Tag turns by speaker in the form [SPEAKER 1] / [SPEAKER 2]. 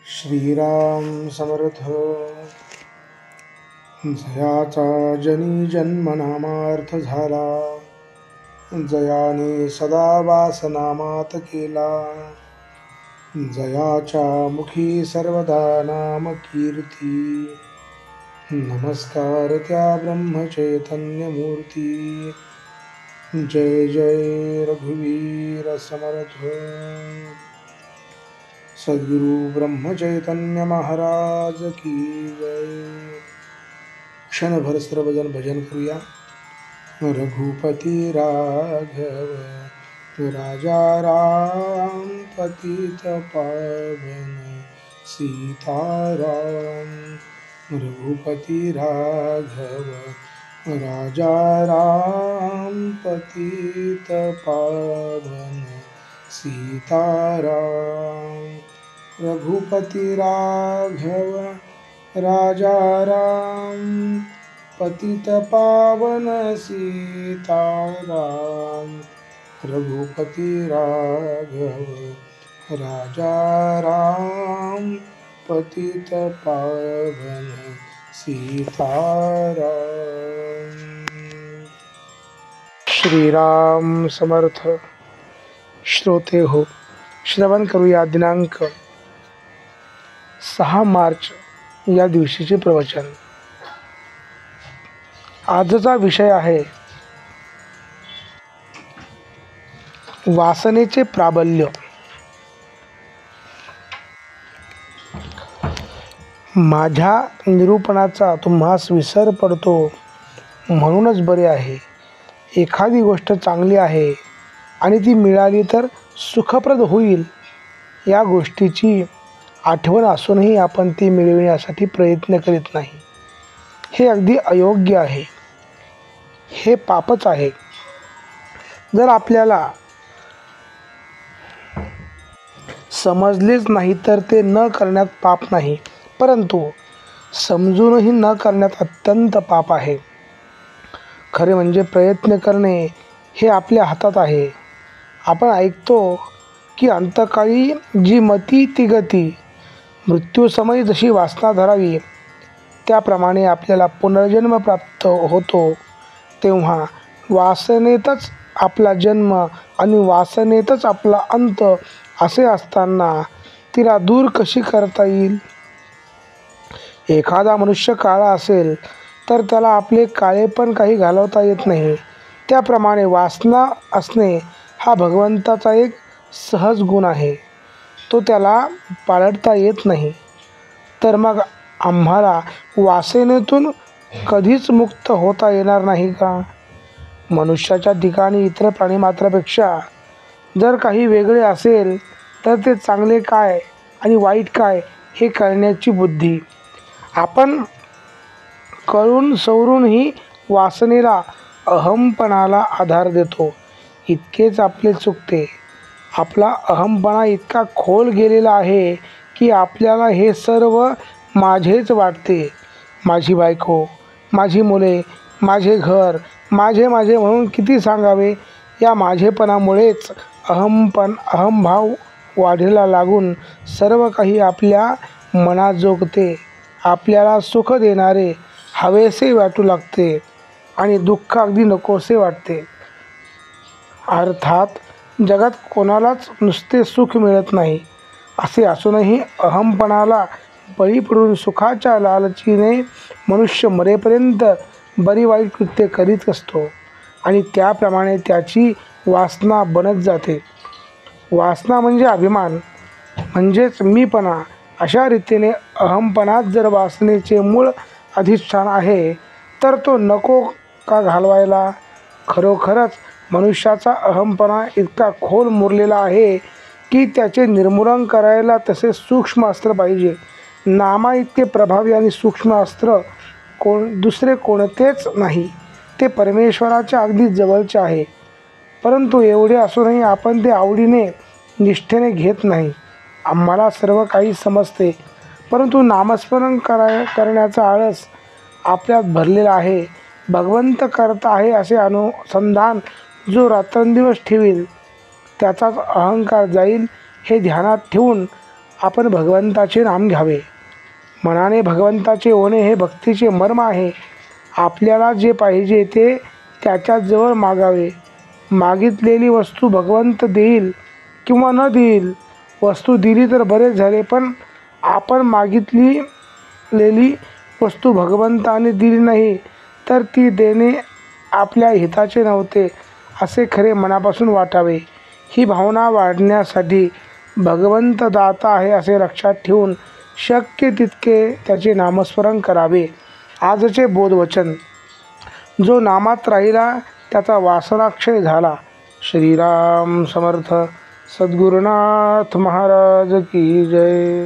[SPEAKER 1] श्रीराम समर्थ. जयाचा जनी जन्म नामार्थ झाला, जयाने सदा वास नामात केला. जयाच्या मुखी सर्वदा नाम कीर्ती, नमस्कार त्या ब्रह्मचैतन्य मूर्ती. जय जय रघुवीर समर्थ. सद्गुरु ब्रह्मचैतन्य महाराज की जय. क्षणभर सर्वजन भजन करूया. रघुपती राघव राजा राम, पतित पावन सीताराम. रघुपती राघव राजा राम, पतित पावन सीताराम. रघुपती राघव राजा राम, पतित पावन सीताराम. रघुपती राघव राजा राम, पतित पावन सीताराम. श्रीराम समर्थ. श्रोते हो, श्रवण करूया दिनांक 6 मार्च या दिवशीचे प्रवचन. आजचा विषय आहे वासनेचे प्राबल्य. माझ्या निरूपणाचा तुम्हास विसर पडतो म्हणूनच बरे आहे. एखादी गोष्ट चांगली आहे आणि ती मिळाली तर सुखप्रद होईल या गोष्टीची आठवण असूनही आपण ती मिळविण्यासाठी प्रयत्न करीत नाही. हे अगदी अयोग्य आहे. हे पापच आहे. जर आपल्याला समजलेच नाही तर ते न करण्यात पाप नाही, परंतु समजूनही न करण्यात अत्यंत पाप आहे. खरे म्हणजे प्रयत्न करणे हे आपल्या हातात आहे. आपण ऐकतो की अंतकाळी जी मती ती गती. मृत्यूसमयी जशी वासना धरावी त्याप्रमाणे आपल्याला पुनर्जन्म प्राप्त होतो. तेव्हा वासनेतच आपला जन्म आणि वासनेतच आपला अंत असे असताना तिला दूर कशी करता येईल? एखादा मनुष्य काळा असेल तर त्याला आपले काळेपण काही घालवता येत नाही. त्याप्रमाणे वासना असणे हा भगवंताचा एक सहज गुण आहे. तो त्याला पाळता येत नाही. तर मग आम्हाला वासनेतून कधीच मुक्त होता येणार नाही का? मनुष्याच्या ठिकाणी इतर प्राणीमात्रापेक्षा जर काही वेगळे असेल तर ते चांगले काय आणि वाईट काय हे कळण्याची बुद्धी. आपण कळून सवरूनही वासनेला अहमपणाला आधार देतो. इतकेच आपले चुकते. आपला अहमपणा इतका खोल गेलेला आहे की आपल्याला हे सर्व माझेच वाटते. माझी बायको, माझी मुले, माझे घर, माझे माझे म्हणून किती सांगावे. या माझेपणामुळेच अहमभाव वाढीला लागून सर्व काही आपल्या मनाजोगते. आपल्याला सुख देणारे हवेसे वाटू लागते आणि दुःख अगदी नकोसे वाटते. अर्थात जगात कोणालाच नुसते सुख मिळत नाही. असे असूनही अहमपणाला बळी पडून सुखाच्या लालचीने मनुष्य मरेपर्यंत बरी वाईट कृत्य करीत असतो आणि त्याप्रमाणे त्याची वासना बनत जाते. वासना म्हणजे अभिमान, म्हणजेच मीपणा. अशा रीतीने अहमपणात जर वासनेचे मूळ अधिष्ठान आहे तर तो नको का घालवायला? खरोखरच मनुष्याचा अहमपणा इतका खोल मुरलेला आहे की त्याचे निर्मूलन करायला तसे सूक्ष्म अस्त्र पाहिजे. नामा इतके प्रभावी आणि सूक्ष्म अस्त्र दुसरे कोणतेच नाही. ते परमेश्वराच्या अगदी जवळचे आहे. परंतु एवढे असूनही आपण ते आवडीने निष्ठेने घेत नाही. आम्हाला सर्व काही समजते, परंतु नामस्मरण करण्याचा आळस आपल्यात भरलेला आहे. भगवंत करता आहे असे अनुसंधान जो रात्रंदिवस ठेवील त्याचाच अहंकार जाईल हे ध्यानात ठेवून आपण भगवंताचे नाम घ्यावे. मनाने भगवंताचे होणे हे भक्तीचे मर्म आहे. आपल्याला जे पाहिजे ते त्याच्याजवळ मागावे. मागितलेली वस्तू भगवंत देईल किंवा न देईल. वस्तू दिली तर बरेच झाले, पण आपण मागितलेली वस्तू भगवंताने दिली नाही तर ती देणे आपल्या हिताचे नव्हते असे खरे मनापासून वाटावे. ही भावना वाढण्यासाठी भगवंत दाता आहे असे लक्षात ठेवून शक्य तितके त्याचे नामस्मरण करावे. आजचे बोधवचन. जो नामात राहिला त्याचा वासनाक्षय झाला. श्रीराम समर्थ. सद्गुरुनाथ महाराज की जय.